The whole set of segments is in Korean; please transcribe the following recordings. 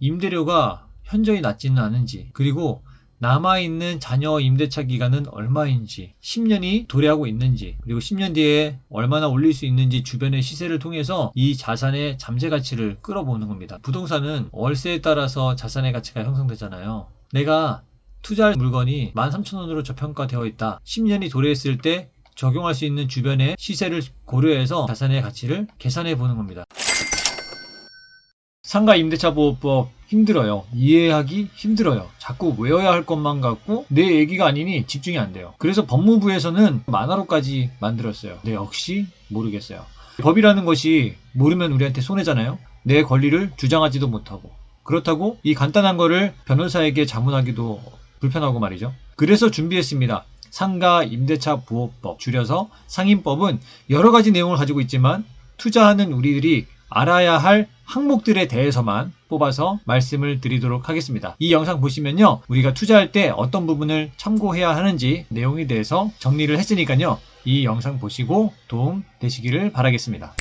임대료가 현저히 낮지는 않은지, 그리고 남아있는 자녀 임대차 기간은 얼마인지, 10년이 도래하고 있는지, 그리고 10년 뒤에 얼마나 올릴 수 있는지 주변의 시세를 통해서 이 자산의 잠재 가치를 끌어보는 겁니다. 부동산은 월세에 따라서 자산의 가치가 형성되잖아요. 내가 투자할 물건이 13,000원으로 저평가되어 있다. 10년이 도래했을 때 적용할 수 있는 주변의 시세를 고려해서 자산의 가치를 계산해 보는 겁니다. 상가 임대차 보호법 힘들어요. 이해하기 힘들어요. 자꾸 외워야 할 것만 같고 내 얘기가 아니니 집중이 안 돼요. 그래서 법무부에서는 만화로까지 만들었어요. 네, 역시 모르겠어요. 법이라는 것이 모르면 우리한테 손해잖아요. 내 권리를 주장하지도 못하고. 그렇다고 이 간단한 거를 변호사에게 자문하기도 불편하고 말이죠. 그래서 준비했습니다. 상가 임대차 보호법, 줄여서 상임법은 여러 가지 내용을 가지고 있지만 투자하는 우리들이 알아야 할 항목들에 대해서만 뽑아서 말씀을 드리도록 하겠습니다. 이 영상 보시면요, 우리가 투자할 때 어떤 부분을 참고해야 하는지 내용에 대해서 정리를 했으니까요, 이 영상 보시고 도움 되시기를 바라겠습니다.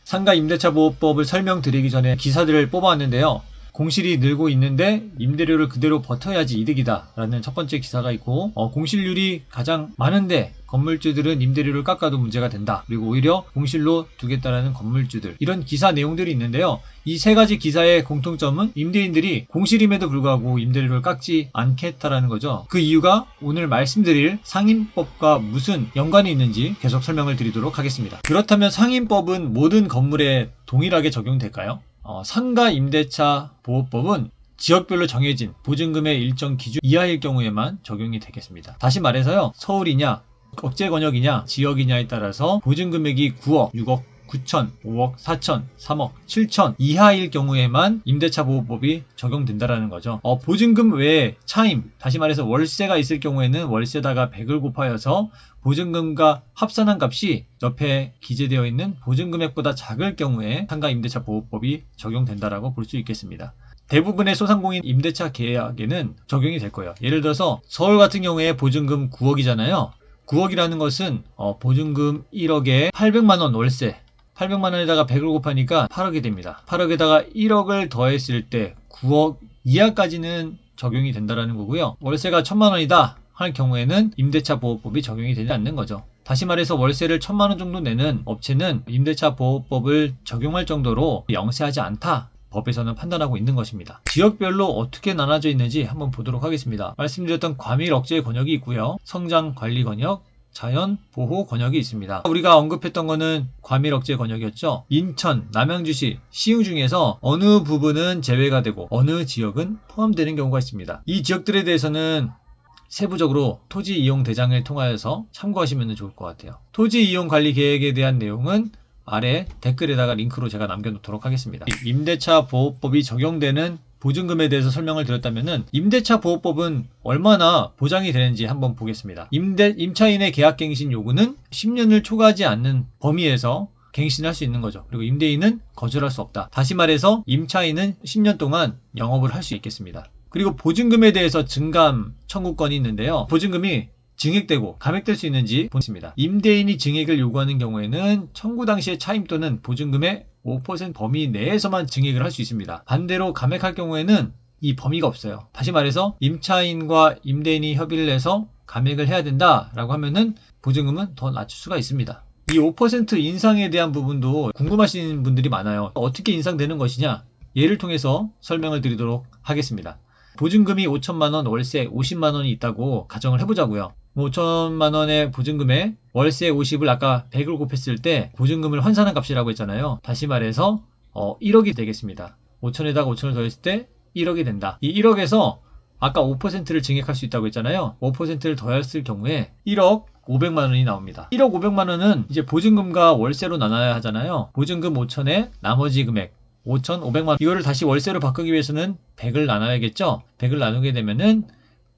상가 임대차 보호법을 설명드리기 전에 기사들을 뽑아왔는데요. 공실이 늘고 있는데 임대료를 그대로 버텨야지 이득이다 라는 첫 번째 기사가 있고, 공실률이 가장 많은데 건물주들은 임대료를 깎아도 문제가 된다. 그리고 오히려 공실로 두겠다라는 건물주들, 이런 기사 내용들이 있는데요. 이 세 가지 기사의 공통점은 임대인들이 공실임에도 불구하고 임대료를 깎지 않겠다라는 거죠. 그 이유가 오늘 말씀드릴 상임법과 무슨 연관이 있는지 계속 설명을 드리도록 하겠습니다. 그렇다면 상임법은 모든 건물에 동일하게 적용될까요? 상가 임대차 보호법은 지역별로 정해진 보증금의 일정 기준 이하일 경우에만 적용이 되겠습니다. 다시 말해서요, 서울이냐 국제권역이냐 지역이냐에 따라서 보증금액이 9억, 6억, 9천, 5억, 4천, 3억, 7천 이하일 경우에만 임대차 보호법이 적용된다라는 거죠. 보증금 외에 차임, 다시 말해서 월세가 있을 경우에는 월세다가 100을 곱하여서 보증금과 합산한 값이 옆에 기재되어 있는 보증금액보다 작을 경우에 상가 임대차 보호법이 적용된다라고 볼 수 있겠습니다. 대부분의 소상공인 임대차 계약에는 적용이 될 거예요. 예를 들어서 서울 같은 경우에 보증금 9억이잖아요. 9억이라는 것은 보증금 1억에 800만 원 월세, 800만 원에다가 100을 곱하니까 8억이 됩니다. 8억에다가 1억을 더했을 때 9억 이하까지는 적용이 된다는 거고요. 월세가 1000만 원이다 할 경우에는 임대차 보호법이 적용이 되지 않는 거죠. 다시 말해서 월세를 1000만 원 정도 내는 업체는 임대차 보호법을 적용할 정도로 영세하지 않다, 법에서는 판단하고 있는 것입니다. 지역별로 어떻게 나눠져 있는지 한번 보도록 하겠습니다. 말씀드렸던 과밀 억제 권역이 있고요. 성장 관리 권역, 자연 보호 권역이 있습니다. 우리가 언급했던 거는 과밀 억제 권역이었죠. 인천, 남양주시, 시흥 중에서 어느 부분은 제외가 되고 어느 지역은 포함되는 경우가 있습니다. 이 지역들에 대해서는 세부적으로 토지 이용 대장을 통하여서 참고하시면 좋을 것 같아요. 토지 이용 관리 계획에 대한 내용은 아래 댓글에다가 링크로 제가 남겨놓도록 하겠습니다. 임대차 보호법이 적용되는 보증금에 대해서 설명을 드렸다면은 임대차 보호법은 얼마나 보장이 되는지 한번 보겠습니다. 임차인의 계약갱신 요구는 10년을 초과하지 않는 범위에서 갱신할 수 있는 거죠. 그리고 임대인은 거절할 수 없다. 다시 말해서 임차인은 10년 동안 영업을 할 수 있겠습니다. 그리고 보증금에 대해서 증감 청구권이 있는데요. 보증금이 증액되고 감액될 수 있는지 보겠습니다. 임대인이 증액을 요구하는 경우에는 청구 당시의 차임 또는 보증금의 5% 범위 내에서만 증액을 할 수 있습니다. 반대로 감액할 경우에는 이 범위가 없어요. 다시 말해서 임차인과 임대인이 협의를 해서 감액을 해야 된다라고 하면은 보증금은 더 낮출 수가 있습니다. 이 5% 인상에 대한 부분도 궁금하신 분들이 많아요. 어떻게 인상되는 것이냐? 예를 통해서 설명을 드리도록 하겠습니다. 보증금이 5천만 원, 월세 50만 원이 있다고 가정을 해보자고요. 5천만 원의 보증금에 월세 50을 아까 100을 곱했을 때 보증금을 환산한 값이라고 했잖아요. 다시 말해서 1억이 되겠습니다. 5천에다가 5천을 더했을 때 1억이 된다. 이 1억에서 아까 5%를 증액할 수 있다고 했잖아요. 5%를 더했을 경우에 1억 500만 원이 나옵니다. 1억 500만 원은 이제 보증금과 월세로 나눠야 하잖아요. 보증금 5천에 나머지 금액 5,500만 원. 이거를 다시 월세로 바꾸기 위해서는 100을 나눠야겠죠. 100을 나누게 되면은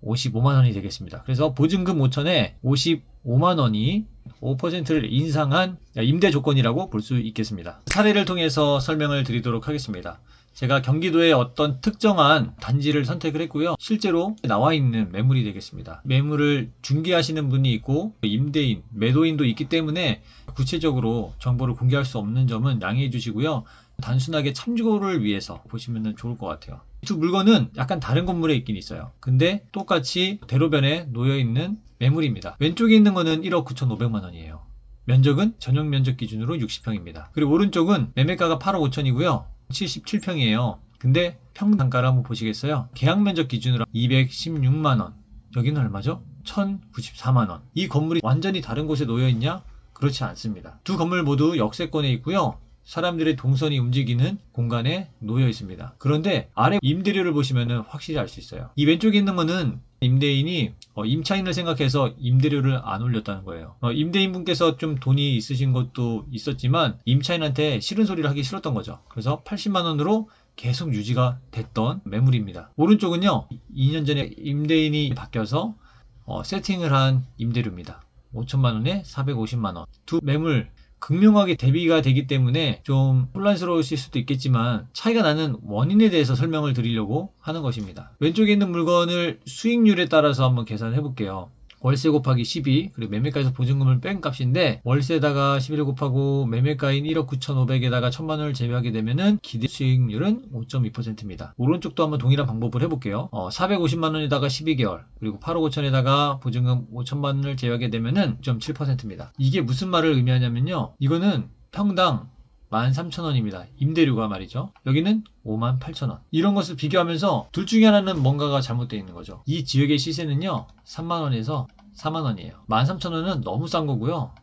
55만 원이 되겠습니다. 그래서 보증금 5천에 55만 원이 5%를 인상한 임대 조건이라고 볼 수 있겠습니다. 사례를 통해서 설명을 드리도록 하겠습니다. 제가 경기도의 어떤 특정한 단지를 선택을 했고요. 실제로 나와 있는 매물이 되겠습니다. 매물을 중개하시는 분이 있고 임대인, 매도인도 있기 때문에 구체적으로 정보를 공개할 수 없는 점은 양해해 주시고요. 단순하게 참고를 위해서 보시면 좋을 것 같아요. 두 물건은 약간 다른 건물에 있긴 있어요. 근데 똑같이 대로변에 놓여있는 매물입니다. 왼쪽에 있는 거는 1억 9,500만 원이에요. 면적은 전용 면적 기준으로 60평입니다. 그리고 오른쪽은 매매가가 8억 5천이고요. 77평이에요. 근데 평단가를 한번 보시겠어요? 계약 면적 기준으로 216만 원. 여기는 얼마죠? 1,094만 원. 이 건물이 완전히 다른 곳에 놓여있냐? 그렇지 않습니다. 두 건물 모두 역세권에 있고요. 사람들의 동선이 움직이는 공간에 놓여 있습니다. 그런데 아래 임대료를 보시면 확실히 알 수 있어요. 이 왼쪽에 있는 거는 임대인이 임차인을 생각해서 임대료를 안 올렸다는 거예요. 임대인분께서 좀 돈이 있으신 것도 있었지만 임차인한테 싫은 소리를 하기 싫었던 거죠. 그래서 80만 원으로 계속 유지가 됐던 매물입니다. 오른쪽은요, 2년 전에 임대인이 바뀌어서 세팅을 한 임대료입니다. 5천만 원에 450만 원. 두 매물 극명하게 대비가 되기 때문에 좀 혼란스러우실 수도 있겠지만 차이가 나는 원인에 대해서 설명을 드리려고 하는 것입니다. 왼쪽에 있는 물건을 수익률에 따라서 한번 계산해 볼게요. 월세 곱하기 12, 그리고 매매가에서 보증금을 뺀 값인데 월세에다가 11을 곱하고 매매가인 1억 9,500에다가 1,000만 원을 제외하게 되면은 기대 수익률은 5.2%입니다. 오른쪽도 한번 동일한 방법을 해볼게요. 450만 원에다가 12개월, 그리고 8억 5천에다가 보증금 5천만 원을 제외하게 되면은 6.7%입니다. 이게 무슨 말을 의미하냐면요. 이거는 평당 13,000원입니다. 임대료가 말이죠. 여기는 58,000원. 이런 것을 비교하면서 둘 중에 하나는 뭔가가 잘못되어 있는 거죠. 이 지역의 시세는요, 3만원에서 4만원이에요. 13,000원은 너무 싼 거고요.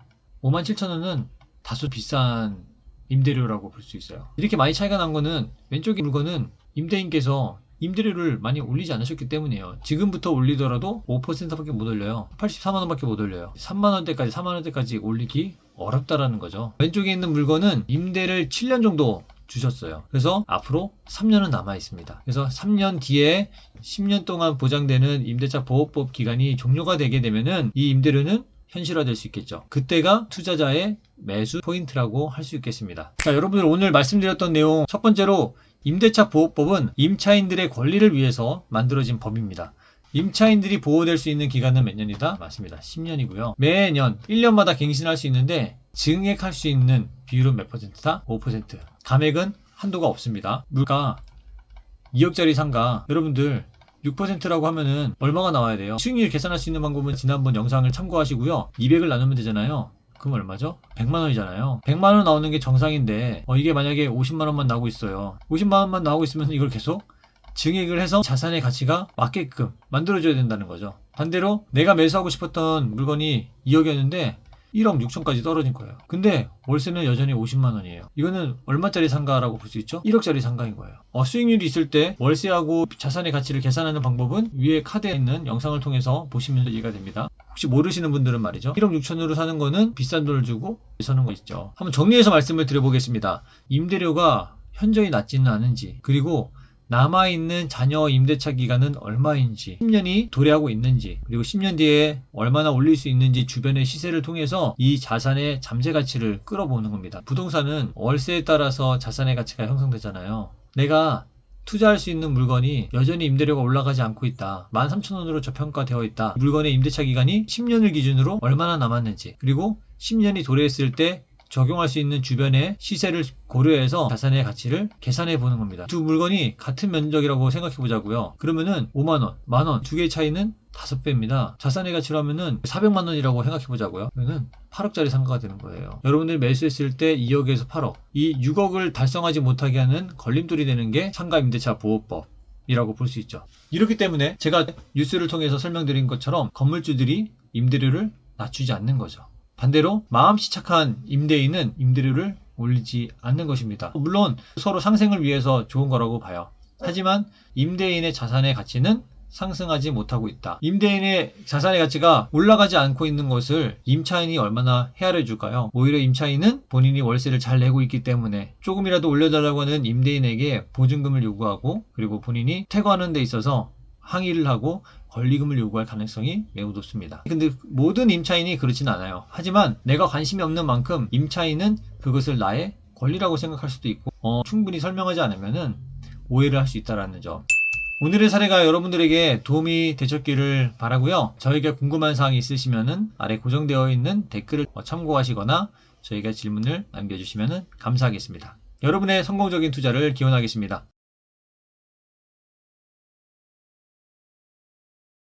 57,000원은 다소 비싼 임대료라고 볼 수 있어요. 이렇게 많이 차이가 난 거는 왼쪽의 물건은 임대인께서 임대료를 많이 올리지 않으셨기 때문이에요. 지금부터 올리더라도 5%밖에 못 올려요. 84만원밖에 못 올려요. 3만원대까지 4만원대까지 올리기 어렵다라는 거죠. 왼쪽에 있는 물건은 임대를 7년 정도 주셨어요. 그래서 앞으로 3년은 남아 있습니다. 그래서 3년 뒤에 10년 동안 보장되는 임대차 보호법 기간이 종료가 되게 되면은 이 임대료는 현실화될 수 있겠죠. 그때가 투자자의 매수 포인트라고 할 수 있겠습니다. 자, 여러분들 오늘 말씀드렸던 내용, 첫 번째로 임대차 보호법은 임차인들의 권리를 위해서 만들어진 법입니다. 임차인들이 보호될 수 있는 기간은 몇 년이다? 맞습니다. 10년이고요. 매년 1년마다 갱신할 수 있는데 증액할 수 있는 비율은 몇 퍼센트다? 5%. 감액은 한도가 없습니다. 물가 2억짜리 상가, 여러분들 6%라고 하면은 얼마가 나와야 돼요? 수익률 계산할 수 있는 방법은 지난번 영상을 참고하시고요. 200을 나누면 되잖아요. 그럼 얼마죠? 100만원이잖아요. 100만원 나오는 게 정상인데 이게 만약에 50만원만 나오고 있어요. 50만원만 나오고 있으면 이걸 계속 증액을 해서 자산의 가치가 맞게끔 만들어줘야 된다는 거죠. 반대로 내가 매수하고 싶었던 물건이 2억이었는데 1억 6천까지 떨어진 거예요. 근데 월세는 여전히 50만 원이에요. 이거는 얼마짜리 상가라고 볼 수 있죠? 1억짜리 상가인 거예요. 수익률이 있을 때 월세하고 자산의 가치를 계산하는 방법은 위에 카드에 있는 영상을 통해서 보시면 이해가 됩니다. 혹시 모르시는 분들은 말이죠. 1억 6천으로 사는 거는 비싼 돈을 주고 사는 거 있죠. 한번 정리해서 말씀을 드려보겠습니다. 임대료가 현저히 낮지는 않은지, 그리고 남아있는 자녀 임대차 기간은 얼마인지, 10년이 도래하고 있는지, 그리고 10년 뒤에 얼마나 올릴 수 있는지 주변의 시세를 통해서 이 자산의 잠재 가치를 끌어보는 겁니다. 부동산은 월세에 따라서 자산의 가치가 형성되잖아요. 내가 투자할 수 있는 물건이 여전히 임대료가 올라가지 않고 있다. 13,000원으로 저평가되어 있다. 물건의 임대차 기간이 10년을 기준으로 얼마나 남았는지, 그리고 10년이 도래했을 때 적용할 수 있는 주변의 시세를 고려해서 자산의 가치를 계산해 보는 겁니다. 두 물건이 같은 면적이라고 생각해 보자고요. 그러면은 5만원, 만원, 두 개의 차이는 5배입니다. 자산의 가치로 하면은 400만원이라고 생각해 보자고요. 그러면 8억짜리 상가가 되는 거예요. 여러분들이 매수했을 때 2억에서 8억, 이 6억을 달성하지 못하게 하는 걸림돌이 되는 게 상가 임대차 보호법 이라고 볼 수 있죠. 이렇기 때문에 제가 뉴스를 통해서 설명드린 것처럼 건물주들이 임대료를 낮추지 않는 거죠. 반대로 마음씨 착한 임대인은 임대료를 올리지 않는 것입니다. 물론 서로 상생을 위해서 좋은 거라고 봐요. 하지만 임대인의 자산의 가치는 상승하지 못하고 있다. 임대인의 자산의 가치가 올라가지 않고 있는 것을 임차인이 얼마나 헤아려 줄까요? 오히려 임차인은 본인이 월세를 잘 내고 있기 때문에 조금이라도 올려달라고 하는 임대인에게 보증금을 요구하고, 그리고 본인이 퇴거하는 데 있어서 항의를 하고 권리금을 요구할 가능성이 매우 높습니다. 근데 모든 임차인이 그렇진 않아요. 하지만 내가 관심이 없는 만큼 임차인은 그것을 나의 권리라고 생각할 수도 있고, 충분히 설명하지 않으면은 오해를 할 수 있다는 점. 오늘의 사례가 여러분들에게 도움이 되셨기를 바라고요. 저에게 궁금한 사항이 있으시면은 아래 고정되어 있는 댓글을 참고하시거나 저희가 질문을 남겨주시면 감사하겠습니다. 여러분의 성공적인 투자를 기원하겠습니다.